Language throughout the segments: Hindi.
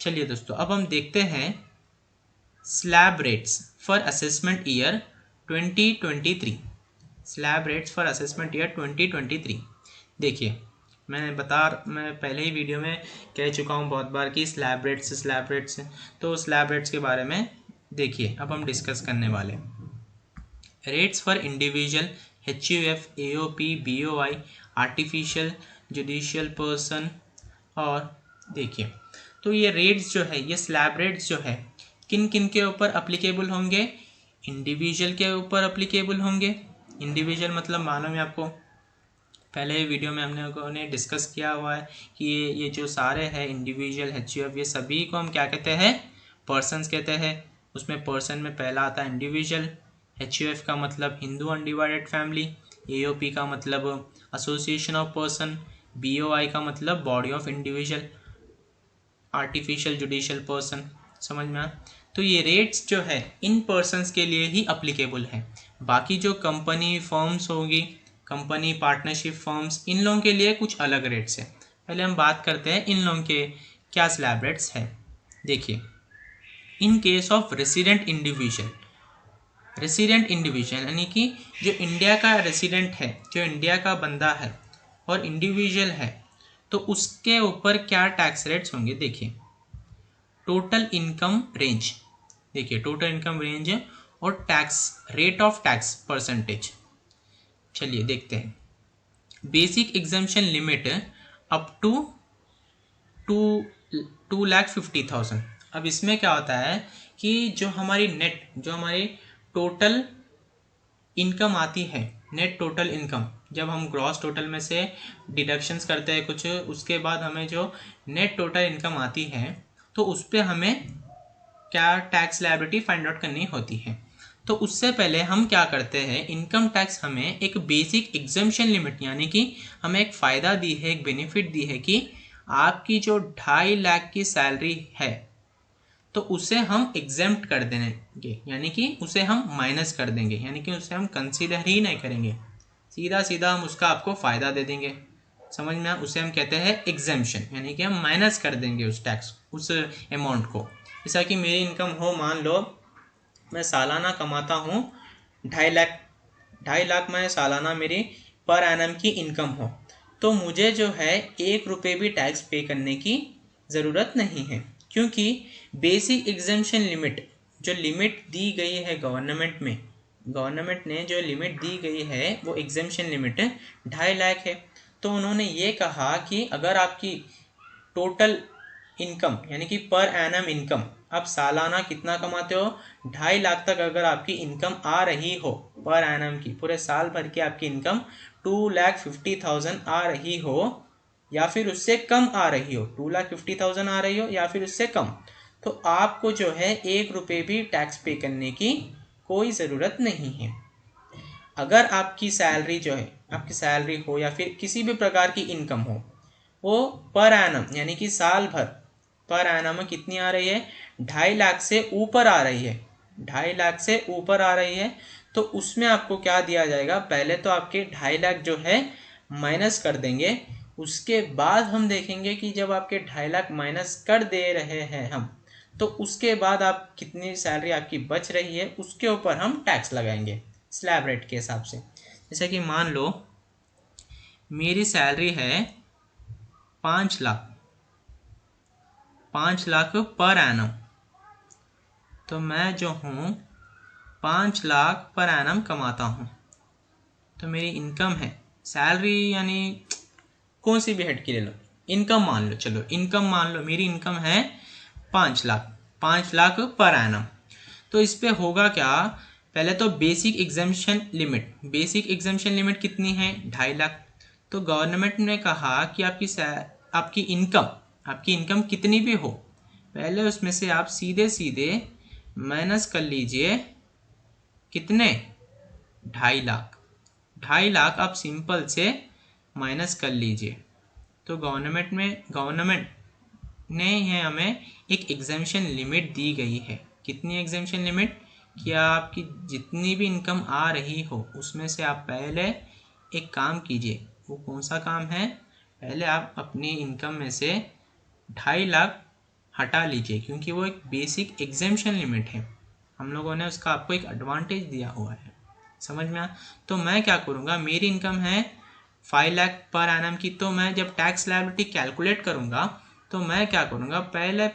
चलिए दोस्तों, अब हम देखते हैं slab rates for assessment year 2023। Slab rates for assessment year 2023। देखिए, मैं पहले ही वीडियो में कह चुका हूँ बहुत बार कि स्लैब रेट्स। तो स्लैब रेट्स के बारे में देखिए अब हम डिस्कस करने वाले rates for individual HUF, AOP, BOI, artificial judicial person. और देखिए, तो ये रेट्स जो है, ये स्लैब रेट्स जो है किन किन के ऊपर अप्लीकेबल होंगे? इंडिविजुअल के ऊपर अप्लीकेबल होंगे। इंडिविजुअल मतलब मालूम है आपको, पहले वीडियो में हमने लोगों ने डिस्कस किया हुआ है कि ये जो सारे हैं इंडिविजुअल HUF, ये सभी को हम क्या कहते हैं? पर्सन्स कहते हैं। उसमें पर्सन में पहला आता है इंडिविजुअल। HUF का मतलब हिंदू अनडिवाइडेड फैमिली। AOP का मतलब एसोसिएशन ऑफ पर्सन। BOI का मतलब body of individual, artificial judicial person. समझ में आया? तो ये रेट्स जो है इन पर्सन्स के लिए ही अप्लीकेबल है। बाकी जो कंपनी फर्म्स होगी, कंपनी पार्टनरशिप फर्म्स, इन लोगों के लिए कुछ अलग रेट्स है। पहले हम बात करते हैं इन लोगों के क्या स्लैब रेट्स है। देखिए, in case of resident individual यानी कि जो इंडिया का रेसिडेंट है, जो इंडिया का बंदा है और इंडिविजुअल है, तो उसके ऊपर क्या टैक्स रेट्स होंगे? देखिए, टोटल इनकम रेंज, देखिए टोटल इनकम रेंज और tax rate of tax percentage. चलिए देखते हैं। Basic exemption limit up to 2,50,000। अब इसमें क्या होता है कि जो हमारी टोटल इनकम आती है, नेट टोटल इनकम, जब हम ग्रॉस टोटल में से डिडक्शंस करते हैं कुछ, उसके बाद हमें जो नेट टोटल इनकम आती है, तो उस पर हमें क्या टैक्स लायबिलिटी फाइंड आउट करनी होती है। तो उससे पहले हम क्या करते हैं, इनकम टैक्स हमें एक बेसिक एग्जम्पशन लिमिट, यानी कि हमें एक फ़ायदा दी है, एक बेनिफिट दी है कि आपकी जो 2.5 लाख की सैलरी है तो उसे हम एग्जेम्प्ट कर देंगे, यानी कि उसे हम माइनस कर देंगे, यानी कि उसे हम कंसीडर ही नहीं करेंगे, सीधा सीधा हम उसका आपको फ़ायदा दे देंगे। समझ में? उसे हम कहते हैं एग्जेम्पशन, यानी कि हम माइनस कर देंगे उस टैक्स, उस अमाउंट को। जैसा कि मेरी इनकम हो, मान लो मैं सालाना कमाता हूँ 2.5 लाख मैं सालाना मेरी पर एनम की इनकम हो, तो मुझे जो है 1 रुपये भी टैक्स पे करने की ज़रूरत नहीं है, क्योंकि बेसिक एग्जम्पशन लिमिट, जो लिमिट दी गई है गवर्नमेंट ने जो लिमिट दी गई है वो एग्जम्पशन लिमिट 2.5 लाख है। तो उन्होंने ये कहा कि अगर आपकी टोटल इनकम यानी कि पर एनम इनकम, आप सालाना कितना कमाते हो, 2.5 लाख तक अगर आपकी इनकम आ रही हो पर एनम की, पूरे साल भर की आपकी इनकम 2,50,000 आ रही हो या फिर उससे कम आ रही हो, 2,50,000 आ रही हो या फिर उससे कम, तो आपको जो है 1 रुपये भी टैक्स पे करने की कोई ज़रूरत नहीं है। अगर आपकी सैलरी जो है, आपकी सैलरी हो या फिर किसी भी प्रकार की इनकम हो, वो पर एनम यानी कि साल भर पर एनम में कितनी आ रही है, 2.5 लाख से ऊपर आ रही है, 2.5 लाख से ऊपर आ रही है, तो उसमें आपको क्या दिया जाएगा, पहले तो आपके 2.5 लाख जो है माइनस कर देंगे, उसके बाद हम देखेंगे कि जब आपके 2.5 लाख माइनस कर दे रहे हैं हम, तो उसके बाद आप कितनी सैलरी आपकी बच रही है उसके ऊपर हम टैक्स लगाएंगे स्लैब रेट के हिसाब से। जैसे कि मान लो मेरी सैलरी है 5 लाख पर एनम, तो मैं जो हूँ 5 लाख पर एनम कमाता हूँ, तो मेरी इनकम है, सैलरी यानी कौन सी भी हेड की ले लो, इनकम मान लो, चलो इनकम मान लो, मेरी इनकम है 5 लाख पर एनम। तो इस पे होगा क्या, पहले तो बेसिक एग्जम्पशन लिमिट कितनी है, 2.5 लाख। तो गवर्नमेंट ने कहा कि आपकी इनकम कितनी भी हो, पहले उसमें से आप सीधे सीधे माइनस कर लीजिए कितने, 2.5 लाख आप सिंपल से माइनस कर लीजिए। तो गवर्नमेंट ने ये हमें एक एग्जम्पशन लिमिट दी गई है। कितनी एग्जम्पशन लिमिट, कि आपकी जितनी भी इनकम आ रही हो उसमें से आप पहले एक काम कीजिए, वो कौन सा काम है, पहले आप अपनी इनकम में से 2.5 लाख हटा लीजिए, क्योंकि वो एक बेसिक एग्जेम्पशन लिमिट है, हम लोगों ने उसका आपको एक एडवांटेज दिया हुआ है। समझ में आया? तो मैं क्या करूँगा, मेरी इनकम है 5 लाख पर एनम की, तो मैं जब टैक्स लायबिलिटी कैलकुलेट करूँगा तो मैं क्या करूँगा, पहले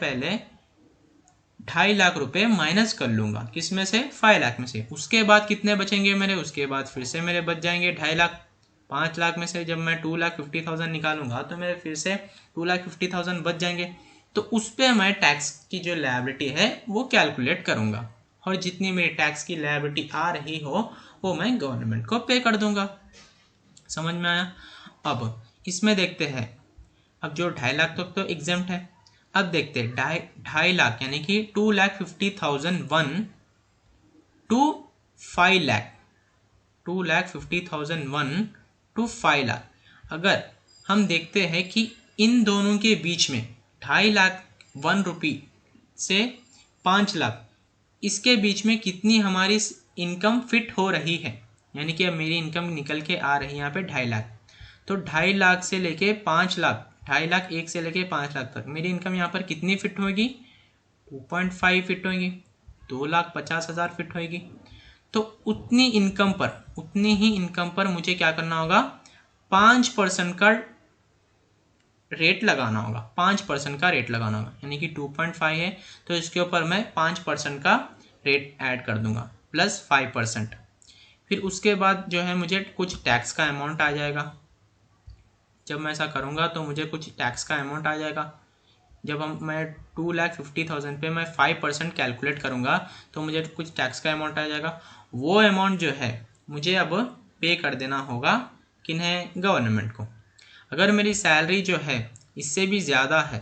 2.5 लाख रुपए माइनस कर लूँगा, किस में से, 5 लाख में से। उसके बाद कितने बचेंगे मेरे, उसके बाद फिर से मेरे बच जाएंगे 2.5 लाख। 5 लाख में से जब मैं 2,50,000 निकालूंगा तो मेरे फिर से 2,50,000 बच जाएंगे। तो उस पर मैं टैक्स की जो लायबिलिटी है वो कैलकुलेट करूँगा, और जितनी मेरी टैक्स की लायबिलिटी आ रही हो वो मैं गवर्नमेंट को पे कर दूंगा। समझ में आया? अब इसमें देखते हैं, अब जो 2.5 लाख तक तो एग्जेम्प्ट है। अब देखते हैं 2.5 लाख यानी कि 2,50,001 टू 5 लाख, 2,50,001 टू 5 लाख। अगर हम देखते हैं कि इन दोनों के बीच में 2.5 लाख 1 रुपये से 5 लाख, इसके बीच में कितनी हमारी इनकम फिट हो रही है, यानी कि अब मेरी इनकम निकल के आ रही है यहाँ पे 2.5 लाख, तो 2.5 लाख से लेके 5 लाख, 2.5 लाख 1 से लेके 5 लाख तक मेरी इनकम यहाँ पर कितनी फिट होगी, 2.5 फिट होगी, 2,50,000 फिट होगी। तो उतनी ही इनकम पर मुझे क्या करना होगा, 5% का रेट लगाना होगा, 5% का रेट लगाना होगा, यानी कि 2.5 है तो इसके ऊपर मैं 5% का रेट ऐड कर दूंगा प्लस 5%। फिर उसके बाद जो है मुझे कुछ टैक्स का अमाउंट आ जाएगा। जब मैं ऐसा करूँगा तो मुझे कुछ टैक्स का अमाउंट आ जाएगा। जब मैं 2,50,000 पे मैं 5% कैलकुलेट करूँगा तो मुझे कुछ टैक्स का अमाउंट आ जाएगा। वो अमाउंट जो है मुझे अब पे कर देना होगा किन्हें, गवर्नमेंट को। अगर मेरी सैलरी जो है इससे भी ज़्यादा है,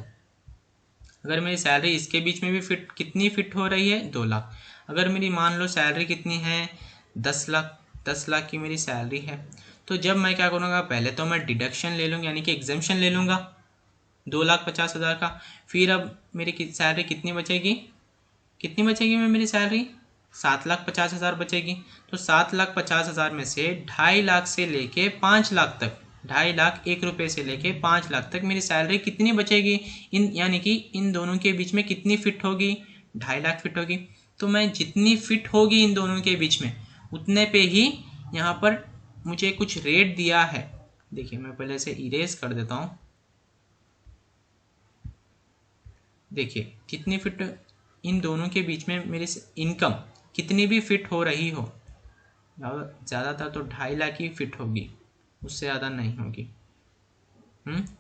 अगर मेरी सैलरी इसके बीच में भी कितनी फिट हो रही है, 2 लाख। अगर मेरी मान लो सैलरी कितनी है, 10 लाख की मेरी सैलरी है, तो जब मैं क्या करूँगा, पहले तो मैं डिडक्शन ले लूँगा, यानी कि एग्जेम्पशन ले लूँगा 2,50,000 का। फिर अब मेरी सैलरी कितनी बचेगी मेरी सैलरी 7,50,000 बचेगी। तो 7,50,000 में से 2.5 लाख से लेके 5 लाख तक, 2.5 लाख 1 रुपये से लेके 5 लाख तक मेरी सैलरी कितनी बचेगी, यानी कि इन दोनों के बीच में कितनी फिट होगी, 2.5 लाख फिट होगी। तो मैं जितनी फिट होगी इन दोनों के बीच में उतने पे ही यहाँ पर मुझे कुछ रेट दिया है। देखिए मैं पहले से इरेज कर देता हूँ। देखिए कितनी फिट इन दोनों के बीच में मेरी इनकम कितनी भी फिट हो रही हो, ज़्यादातर तो 2.5 लाख ही फिट होगी, उससे ज़्यादा नहीं होगी।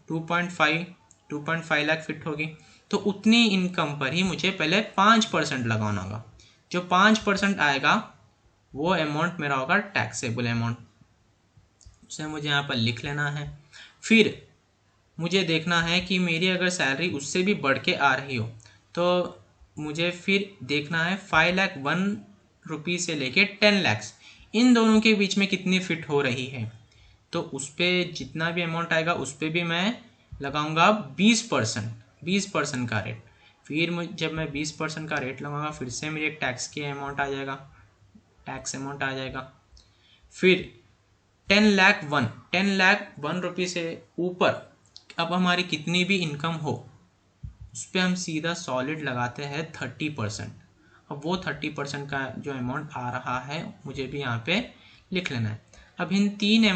2.5 लाख फिट होगी, तो उतनी इनकम पर ही मुझे पहले 5% लगाना होगा। जो 5% आएगा वो अमाउंट मेरा होगा टैक्सेबल अमाउंट, उसे मुझे यहाँ पर लिख लेना है। फिर मुझे देखना है कि मेरी अगर सैलरी उससे भी बढ़ के आ रही हो तो मुझे फिर देखना है 5 लाख 1 रुपये से लेके 10 लाख, इन दोनों के बीच में कितनी फिट हो रही है। तो उस पर जितना भी अमाउंट आएगा उस पर भी मैं लगाऊंगा 20% का रेट। फिर जब मैं 20% का रेट लगाऊंगा फिर से मेरे टैक्स की अमाउंट आ जाएगा, टैक्स अमाउंट आ जाएगा। फिर 10 लाख 1 रुपये से ऊपर अब हमारी कितनी भी इनकम हो उस पर हम सीधा सॉलिड लगाते हैं 30%। अब वो 30% का जो अमाउंट आ रहा है मुझे भी यहाँ पे लिख लेना है। अब इन तीन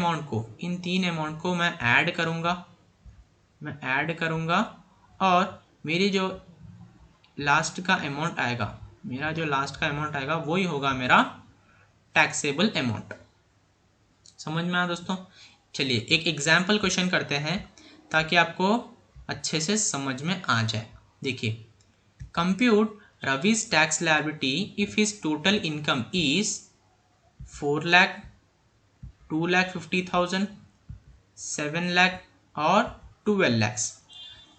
अमाउंट को मैं ऐड करूँगा और मेरी जो लास्ट का अमाउंट आएगा वही होगा मेरा टैक्सेबल अमाउंट। समझ में आया दोस्तों? चलिए एक एग्जाम्पल क्वेश्चन करते हैं ताकि आपको अच्छे से समझ में आ जाए। देखिए, compute Ravi's tax liability if his total income is 4 lakh, 2,50,000, 7 lakh और 12 लाख।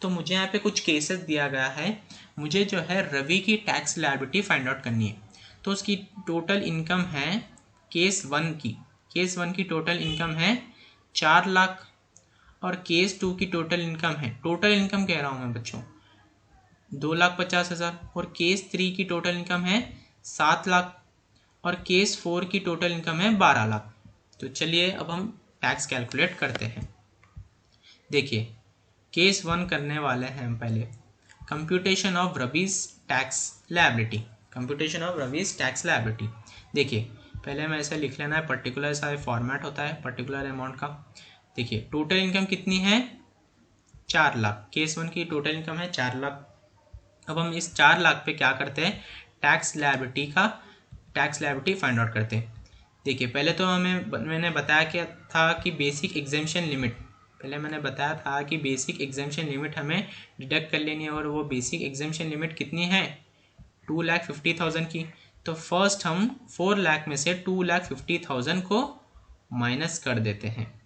तो मुझे यहाँ पे कुछ केसेस दिया गया है, मुझे जो है रवि की टैक्स लायबिलिटी फाइंड आउट करनी है। तो उसकी टोटल इनकम है केस वन की टोटल इनकम है 4 लाख और केस 2 की टोटल इनकम कह रहा हूँ मैं बच्चों 2,50,000 और केस 3 की टोटल इनकम है 7 लाख और केस 4 की टोटल इनकम है 12 लाख। तो चलिए अब हम टैक्स कैलकुलेट करते हैं। देखिए केस 1 करने वाले हैं हम पहले। कंप्यूटेशन ऑफ रबीज टैक्स लायबिलिटी, कंप्यूटेशन ऑफ रबीज टैक्स लायबिलिटी। देखिए पहले हमें ऐसे लिख लेना है, पर्टिकुलर सा फॉर्मेट होता है पर्टिकुलर अमाउंट का। देखिए टोटल इनकम कितनी है 4 लाख, केस 1 की टोटल इनकम है 4 लाख। अब हम इस 4 लाख पे क्या करते हैं, टैक्स लायबिलिटी फाइंड आउट करते हैं। देखिए पहले तो मैंने बताया क्या था कि बेसिक एग्जेम्पशन लिमिट, पहले मैंने बताया था कि बेसिक एग्जेम्पशन लिमिट हमें डिडक्ट कर लेनी है, और वो बेसिक एग्जेम्पशन लिमिट कितनी है 2,50,000 की। तो फर्स्ट हम 4 लाख में से 2,50,000 को माइनस कर देते हैं,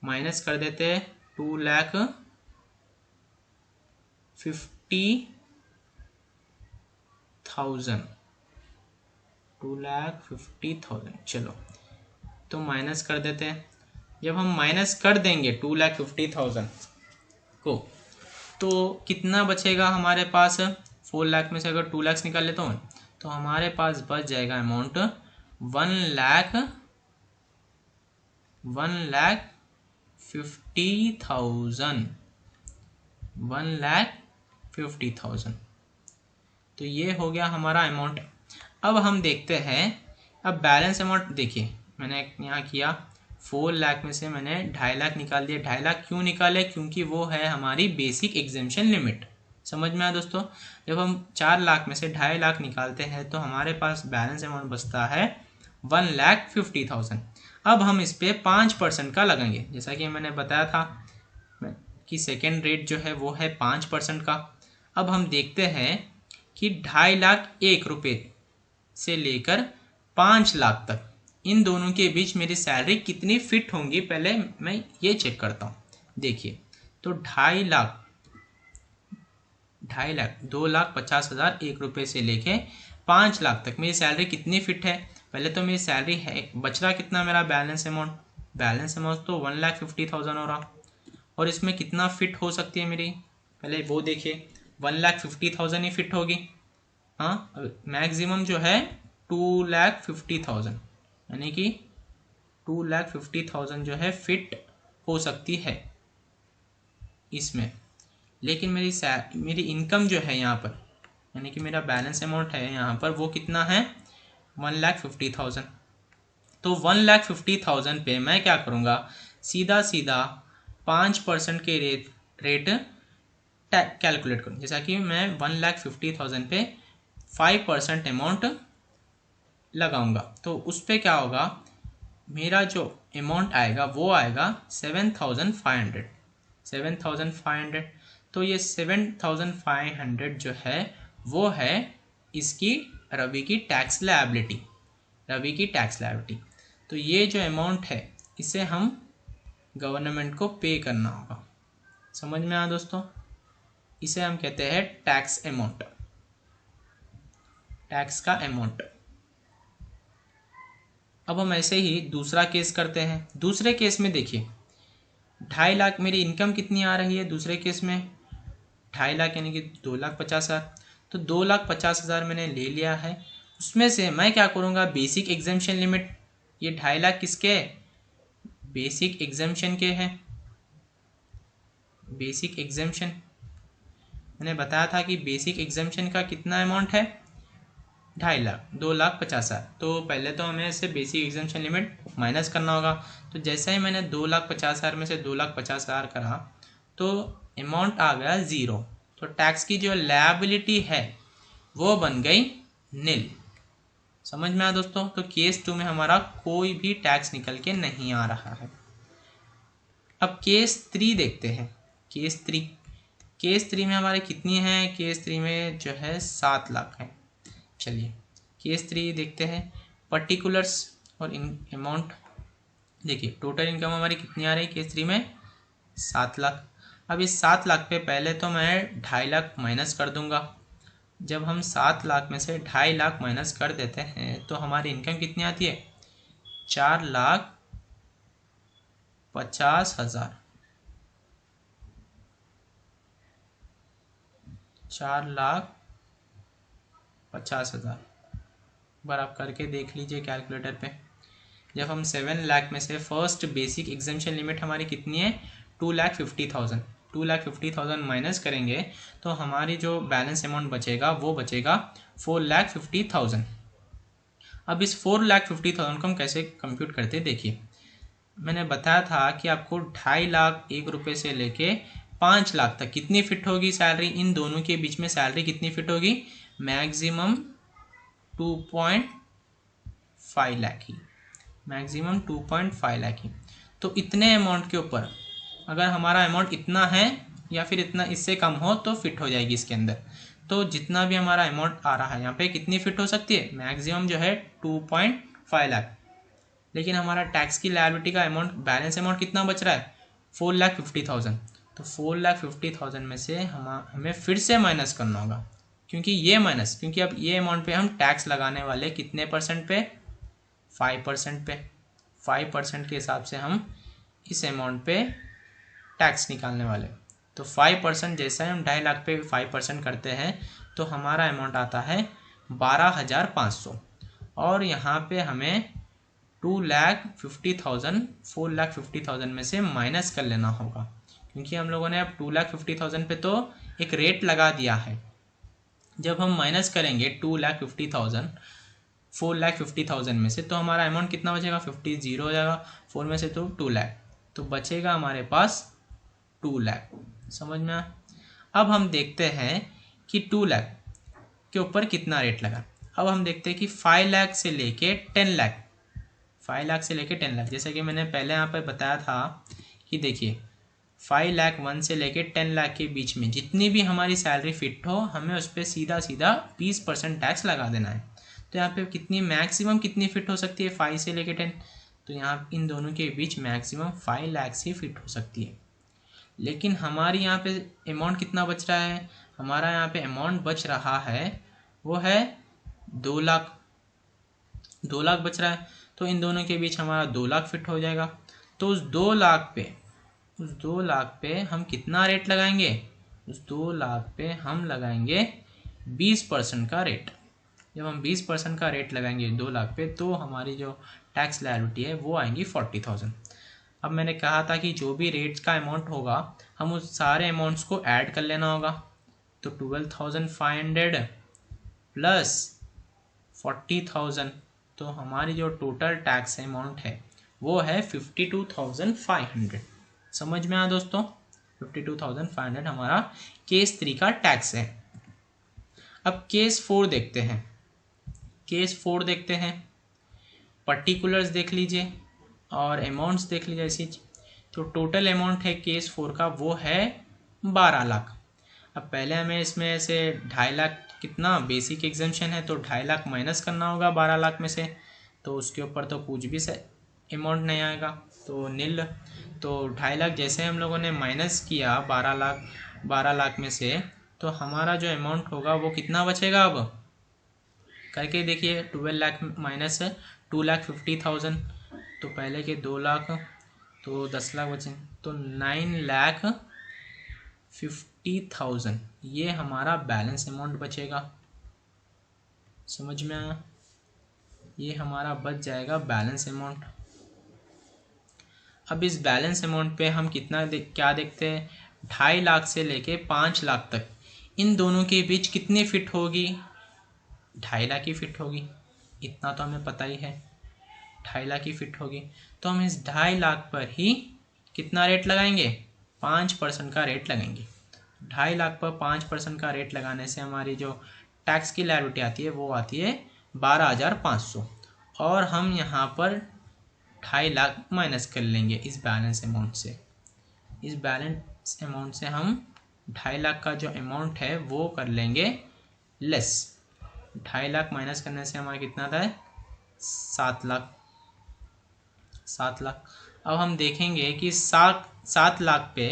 2,50,000 चलो तो माइनस कर देते हैं। जब हम माइनस कर देंगे 2,50,000 को तो कितना बचेगा हमारे पास, 4 लाख में से अगर 2 लाख निकाल लेता हूँ तो हमारे पास बच जाएगा अमाउंट 1,50,000। तो ये हो गया हमारा अमाउंट। अब हम देखते हैं, अब बैलेंस अमाउंट देखिए मैंने यहाँ किया 4 लाख में से मैंने 2.5 लाख निकाल दिया। 2.5 लाख क्यों निकाले, क्योंकि वो है हमारी बेसिक एग्जेम्पशन लिमिट। समझ में आया दोस्तों, जब हम 4 लाख में से 2.5 लाख निकालते हैं तो हमारे पास बैलेंस अमाउंट बचता है 1,50,000। अब हम इस पर 5% का लगाएंगे, जैसा कि मैंने बताया था कि सेकेंड रेट जो है वो है 5% का। अब हम देखते हैं कि 2.5 लाख 1 रुपये से लेकर 5 लाख तक इन दोनों के बीच मेरी सैलरी कितनी फिट होंगी, पहले मैं ये चेक करता हूँ। देखिए तो 2.5 लाख 2,50,000 1 रुपये से लेके 5 लाख तक मेरी सैलरी कितनी फिट है। पहले तो मेरी सैलरी है, बच रहा कितना मेरा बैलेंस अमाउंट तो 1,50,000 हो रहा, और इसमें कितना फिट हो सकती है मेरी, पहले वो देखिए 1,50,000 ही फिट होगी। हाँ मैक्सिमम जो है 2,50,000, यानी कि 2,50,000 जो है फिट हो सकती है इसमें। लेकिन मेरी इनकम जो है यहाँ पर, यानी कि मेरा बैलेंस अमाउंट है यहाँ पर, वो कितना है 1,50,000। तो 1,50,000 पे मैं क्या करूँगा, सीधा 5% के रेट कैलकुलेट करूँ। जैसा कि मैं 1,50,000 पे 5% अमाउंट लगाऊंगा, तो उस पर क्या होगा, मेरा जो अमाउंट आएगा वो आएगा 7,500। तो ये 7,500 जो है वो है इसकी रवि की टैक्स लायबिलिटी। तो ये जो अमाउंट है इसे हम गवर्नमेंट को पे करना होगा। समझ में आया दोस्तों, इसे हम कहते हैं टैक्स का अमाउंट। अब हम ऐसे ही दूसरा केस करते हैं। दूसरे केस में देखिए 2.5 लाख मेरी इनकम कितनी आ रही है, दूसरे केस में 2.5 लाख यानी कि 2,50,000। तो 2,50,000 मैंने ले लिया है, उसमें से मैं क्या करूँगा, बेसिक एग्जेम्पशन लिमिट, ये 2.5 लाख किसके बेसिक एग्जेम्पशन के हैं। बेसिक एग्जेम्पशन मैंने बताया था कि बेसिक एग्जेम्पशन का कितना अमाउंट है 2.5 लाख, 2,50,000। तो पहले तो हमें इससे बेसिक एग्जेम्पशन लिमिट माइनस करना होगा। तो जैसे ही मैंने 2,50,000 में से 2,50,000 करा तो अमाउंट आ गया 0। तो टैक्स की जो लायबिलिटी है वो बन गई नील। समझ में आया दोस्तों, तो केस 2 में हमारा कोई भी टैक्स निकल के नहीं आ रहा है। अब केस 3 देखते हैं। केस 3 में हमारे कितनी है, केस 3 में जो है 7 लाख है। चलिए केस 3 देखते हैं, पर्टिकुलर्स और अमाउंट। देखिए टोटल इनकम हमारी कितनी आ रही है केस 3 में 7 लाख। अब इस 7 लाख पे पहले तो मैं 2.5 लाख माइनस कर दूंगा। जब हम 7 लाख में से 2.5 लाख माइनस कर देते हैं तो हमारी इनकम कितनी आती है 4,50,000। 4,50,000 बार आप करके देख लीजिए कैलकुलेटर पे। जब हम 7 लाख में से फर्स्ट बेसिक एग्जेम्पशन लिमिट हमारी कितनी है 2,50,000, 2,50,000 माइनस करेंगे तो हमारी जो बैलेंस अमाउंट बचेगा वो बचेगा 4,50,000। अब इस 4,50,000 को हम कैसे कंप्यूट करते हैं देखिए, मैंने बताया था कि आपको 2.5 लाख रुपये से लेके 5 लाख तक कितनी फिट होगी सैलरी, इन दोनों के बीच में सैलरी कितनी फिट होगी, मैक्सिमम 2.5 लाख ही, मैक्सिमम 2.5 लाख ही। तो इतने अमाउंट के ऊपर अगर हमारा अमाउंट इतना है या फिर इतना इससे कम हो तो फिट हो जाएगी इसके अंदर। तो जितना भी हमारा अमाउंट आ रहा है यहाँ पे कितनी फिट हो सकती है, मैक्सिमम जो है 2.5 लाख। लेकिन हमारा टैक्स की लायबिलिटी का अमाउंट, बैलेंस अमाउंट कितना बच रहा है, 4,50,000। तो 4,50,000 में से हमें फिर से माइनस करना होगा, क्योंकि अब ये अमाउंट पे हम टैक्स लगाने वाले कितने परसेंट पे, 5% पे। 5% के हिसाब से हम इस अमाउंट पे टैक्स निकालने वाले। तो 5% जैसे हम 2.5 लाख पे 5% करते हैं तो हमारा अमाउंट आता है 12,500। और यहाँ पे हमें 2,50,000 4,50,000 में से माइनस कर लेना होगा, क्योंकि हम लोगों ने अब 2,50,000 पे तो एक रेट लगा दिया है। जब हम माइनस करेंगे 2,50,000 4,50,000 में से तो हमारा अमाउंट कितना बचेगा, 50 जीरो हो जाएगा, 4 में से तो 2 लाख, तो बचेगा हमारे पास 2 लाख। समझ में आया। अब हम देखते हैं कि 2 लाख के ऊपर कितना रेट लगा। अब हम देखते हैं कि 5 लाख से लेके 10 लाख, 5 लाख से लेके 10 लाख, जैसे कि मैंने पहले यहाँ पे बताया था कि देखिए 5 लाख 1 से लेके 10 लाख के बीच में जितनी भी हमारी सैलरी फिट हो हमें उस पर सीधा 20% टैक्स लगा देना है। तो यहाँ पे कितनी मैक्सिमम कितनी फिट हो सकती है, 5 से लेके 10, तो यहाँ इन दोनों के बीच मैक्सिमम 5 लाख से फिट हो सकती है। लेकिन हमारी यहाँ पे अमाउंट कितना बच रहा है, हमारा यहाँ पे अमाउंट बच रहा है वो है 2 लाख, 2 लाख बच रहा है। तो इन दोनों के बीच हमारा 2 लाख फिट हो जाएगा। तो उस 2 लाख पे हम कितना रेट लगाएंगे, उस 2 लाख पे हम लगाएंगे 20% का रेट। जब हम 20% का रेट लगाएंगे 2 लाख पे तो हमारी जो टैक्स लायबिलिटी है वो आएंगी 40,000। अब मैंने कहा था कि जो भी रेट्स का अमाउंट होगा हम उस सारे अमाउंट्स को ऐड कर लेना होगा। तो 12,500 प्लस 40,000, तो हमारी जो टोटल टैक्स अमाउंट है वो है 52,500। समझ में आया दोस्तों, 52,500 हमारा केस 3 का टैक्स है। अब केस 4 देखते हैं। केस 4 देखते हैं, पर्टिकुलर्स देख लीजिए और अमाउंट्स देख लीजिए ऐसी। तो टोटल अमाउंट है केस 4 का वो है 12 लाख। अब पहले हमें इसमें से 2.5 लाख कितना बेसिक एग्जम्पशन है तो 2.5 लाख माइनस करना होगा 12 लाख में से, तो उसके ऊपर तो कुछ भी से अमाउंट नहीं आएगा, तो नील। तो 2.5 लाख जैसे हम लोगों ने माइनस किया 12 लाख में से, तो हमारा जो अमाउंट होगा वो कितना बचेगा, अब करके देखिए 12 लाख माइनस 2,50,000, तो पहले के 2 लाख तो 10 लाख बचे, तो 9,50,000 ये हमारा बैलेंस अमाउंट बचेगा। समझ में आया, ये हमारा बच जाएगा बैलेंस अमाउंट। अब इस बैलेंस अमाउंट पे हम क्या देखते हैं, 2.5 लाख से लेके 5 लाख तक इन दोनों के बीच कितनी फिट होगी, 2.5 लाख की फिट होगी, इतना तो हमें पता ही है 2.5 लाख की फिट होगी। तो हम इस 2.5 लाख पर ही कितना रेट लगाएंगे, 5% का रेट लगाएंगे। 2.5 लाख पर 5% का रेट लगाने से हमारी जो टैक्स की लायबिलिटी आती है वो आती है 12,500, और हम यहाँ पर 2.5 लाख माइनस कर लेंगे इस बैलेंस अमाउंट से। इस बैलेंस अमाउंट से हम 2.5 लाख का जो अमाउंट है वो कर लेंगे लेस। 2.5 लाख माइनस करने से हमारा कितना आता है, 7 लाख। अब हम देखेंगे कि 7 लाख पे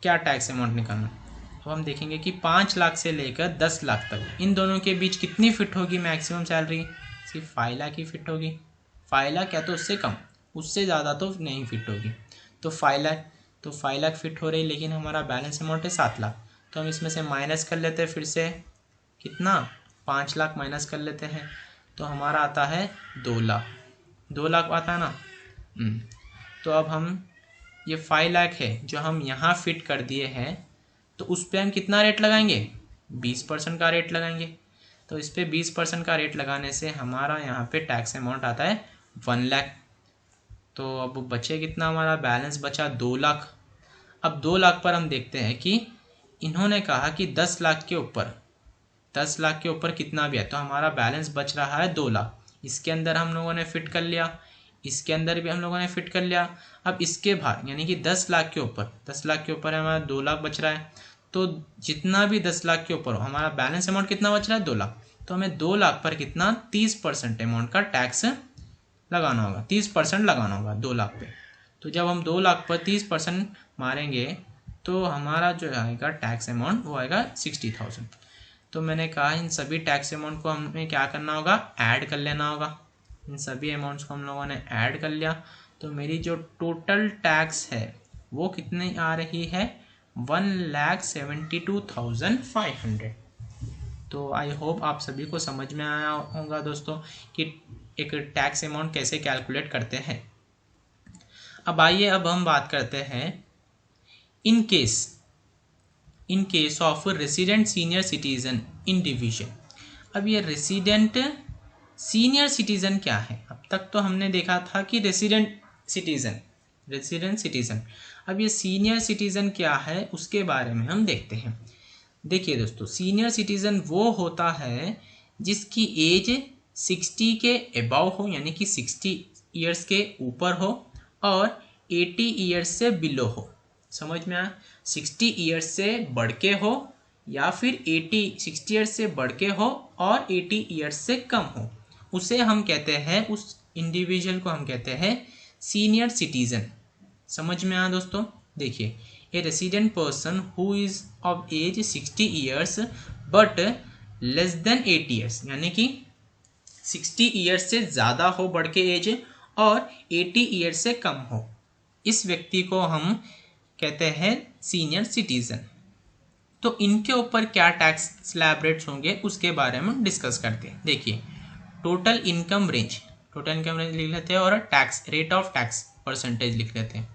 क्या टैक्स अमाउंट निकालना। अब हम देखेंगे कि 5 लाख से लेकर 10 लाख तक इन दोनों के बीच कितनी फिट होगी मैक्सिमम सैलरी, सिर्फ 5 लाख ही फिट होगी। 5 लाख या तो उससे कम, उससे ज़्यादा तो नहीं फिट होगी। तो 5 लाख फिट हो रही, लेकिन हमारा बैलेंस अमाउंट है 7 लाख। तो हम इसमें से माइनस कर लेते हैं, फिर से कितना 5 लाख माइनस कर लेते हैं, तो हमारा आता है 2 लाख। 2 लाख आता है ना। तो अब हम ये 5 लाख है जो हम यहाँ फिट कर दिए हैं, तो उस पर हम कितना रेट लगाएंगे? 20% का रेट लगाएंगे। तो इस पर 20% का रेट लगाने से हमारा यहाँ पे टैक्स अमाउंट आता है 1 लाख। तो अब बचे कितना? हमारा बैलेंस बचा 2 लाख। अब 2 लाख पर हम देखते हैं कि इन्होंने कहा कि 10 लाख के ऊपर कितना भी है, तो हमारा बैलेंस बच रहा है 2 लाख। इसके अंदर हम लोगों ने फिट कर लिया, इसके अंदर भी हम लोगों ने फिट कर लिया। अब इसके बाहर यानी कि 10 लाख के ऊपर हमारा 2 लाख बच रहा है। तो जितना भी 10 लाख के ऊपर हो, हमारा बैलेंस अमाउंट कितना बच रहा है? 2 लाख। तो हमें 2 लाख पर कितना? 30% अमाउंट का टैक्स लगाना होगा, 30% लगाना होगा 2 लाख पे। तो जब हम 2 लाख पर 30% मारेंगे तो हमारा जो आएगा टैक्स अमाउंट वो आएगा 60,000। तो मैंने कहा इन सभी टैक्स अमाउंट को हमें क्या करना होगा? ऐड कर लेना होगा। इन सभी अमाउंट्स को हम लोगों ने ऐड कर लिया, तो मेरी जो टोटल टैक्स है वो कितनी आ रही है? 1,72,500। तो आई होप आप सभी को समझ में आया होगा दोस्तों कि एक टैक्स अमाउंट कैसे कैलकुलेट करते हैं। अब आइए अब हम बात करते हैं in case of resident senior citizen in division. अब ये रेसिडेंट सीनियर सिटीजन क्या है? अब तक तो हमने देखा था कि रेसिडेंट सिटीजन। अब ये सीनियर सिटीजन क्या है उसके बारे में हम देखते हैं। देखिए दोस्तों, सीनियर सिटीजन वो होता है जिसकी एज 60 के अबव हो, यानी कि 60 ईयर्स के ऊपर हो और 80 ईयर्स से बिलो हो। समझ में आया? 60 ईयर्स से बढ़ के हो या फिर 60 ईयर्स से बढ़ के हो और 80 ईयर्स से कम हो, उसे हम कहते हैं, उस इंडिविजुअल को हम कहते हैं सीनियर सिटीजन। समझ में आया दोस्तों? देखिए, a resident person who is of age 60 years but less than 80 years, यानी कि 60 ईयर्स से ज़्यादा हो बढ़ के एज और 80 ईयर्स से कम हो, इस व्यक्ति को हम कहते हैं सीनियर सिटीजन। तो इनके ऊपर क्या टैक्स स्लैब रेट्स होंगे उसके बारे में डिस्कस करते हैं। देखिए, टोटल इनकम रेंज लिख लेते हैं और रेट ऑफ टैक्स परसेंटेज लिख लेते हैं,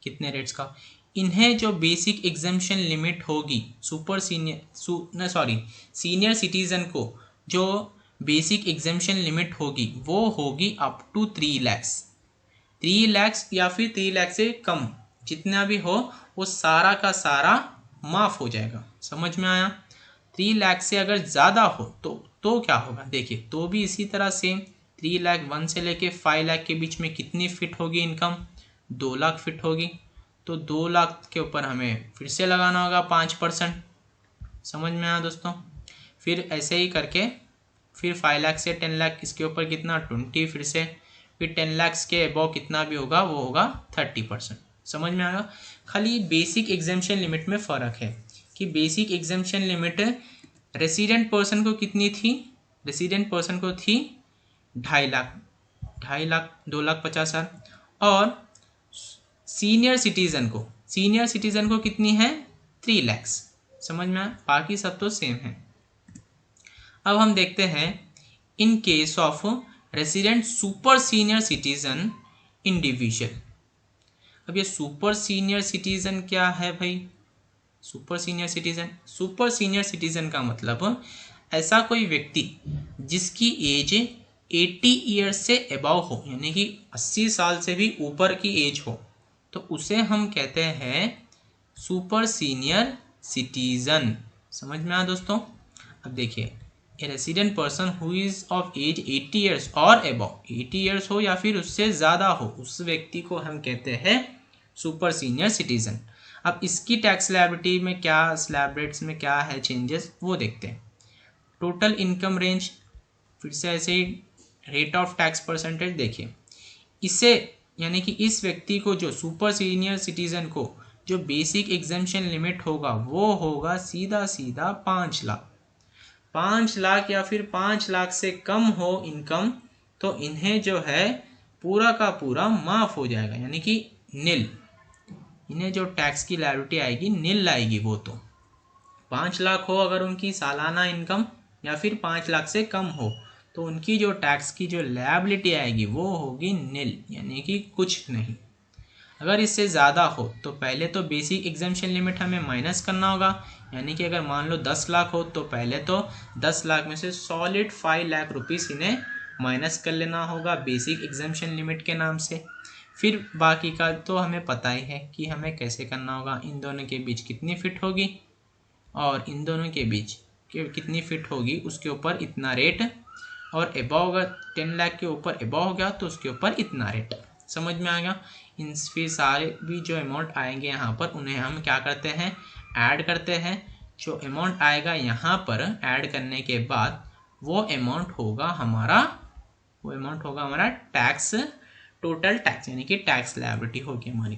कितने रेट्स का। इन्हें जो बेसिक एग्जम्पशन लिमिट होगी सीनियर सिटीजन को जो बेसिक एग्जम्पशन लिमिट होगी वो होगी अप टू 3 लाख या फिर 3 लाख से कम, जितना भी हो वो सारा का सारा माफ़ हो जाएगा। समझ में आया? 3 लाख से अगर ज़्यादा हो तो क्या होगा? देखिए, तो भी इसी तरह से 3 लाख 1 से लेके 5 लाख के बीच में कितनी फिट होगी इनकम? 2 लाख फिट होगी। तो 2 लाख के ऊपर हमें फिर से लगाना होगा 5%। समझ में आया दोस्तों? फिर ऐसे ही करके फिर 5 लाख से 10 लाख, इसके ऊपर कितना? 20 फिर से, फिर 10 लाख के अबव कितना भी होगा वो होगा 30%। समझ में आएगा? खाली बेसिक एग्जम्पशन लिमिट में फ़र्क है कि basic exemption limit resident person को कितनी थी? रेसिडेंट पर्सन को थी 2.5 लाख, 2,50,000 और सीनियर सिटीज़न को कितनी है? 3 लाख। समझ में आया? बाकी सब तो सेम है। अब हम देखते हैं in case of resident super senior citizen individual. अब ये सुपर सीनियर सिटीजन क्या है भाई? सुपर सीनियर सिटीजन का मतलब ऐसा कोई व्यक्ति जिसकी एज 80 ईयर्स से अबव हो, यानी कि 80 साल से भी ऊपर की एज हो, तो उसे हम कहते हैं सुपर सीनियर सिटीजन। समझ में आया दोस्तों? अब देखिए, a resident person who is of age 80 years और अबव, 80 ईयर्स हो या फिर उससे ज़्यादा हो, उस व्यक्ति को हम कहते हैं सुपर सीनियर सिटीजन। अब इसकी टैक्स लायबिलिटी में क्या, स्लैब रेट्स में क्या है चेंजेस वो देखते हैं। टोटल इनकम रेंज, फिर से ऐसे ही रेट ऑफ टैक्स परसेंटेज। देखिए, इसे यानी कि इस व्यक्ति को, जो सुपर सीनियर सिटीजन को जो बेसिक एग्जम्पशन लिमिट होगा वो होगा सीधा 5 लाख। 5 लाख या फिर 5 लाख से कम हो इनकम तो इन्हें जो है पूरा का पूरा माफ़ हो जाएगा, यानी कि नील। इन्हें जो टैक्स की लायबिलिटी आएगी नील आएगी। वो तो 5 लाख हो अगर उनकी सालाना इनकम या फिर 5 लाख से कम हो तो उनकी जो टैक्स की जो लायबिलिटी आएगी वो होगी नील, यानी कि कुछ नहीं। अगर इससे ज़्यादा हो तो पहले तो बेसिक एग्जम्पशन लिमिट हमें माइनस करना होगा, यानी कि अगर मान लो 10 लाख हो तो पहले तो 10 लाख में से सॉलिड 5 लाख रुपीस इन्हें माइनस कर लेना होगा बेसिक एग्जम्पशन लिमिट के नाम से। फिर बाकी का तो हमें पता ही है कि हमें कैसे करना होगा, इन दोनों के बीच कितनी फिट होगी और इन दोनों के बीच कितनी फिट होगी उसके ऊपर इतना रेट, और एबव होगा 10 लाख के ऊपर एबव हो गया तो उसके ऊपर इतना रेट। समझ में आ गया। इन फिर सारे भी जो अमाउंट आएंगे यहाँ पर उन्हें हम क्या करते हैं, ऐड करते हैं। जो अमाउंट आएगा यहाँ पर ऐड करने के बाद वो अमाउंट होगा हमारा टैक्स, टोटल टैक्स, यानी कि टैक्स लायबिलिटी होगी हमारी।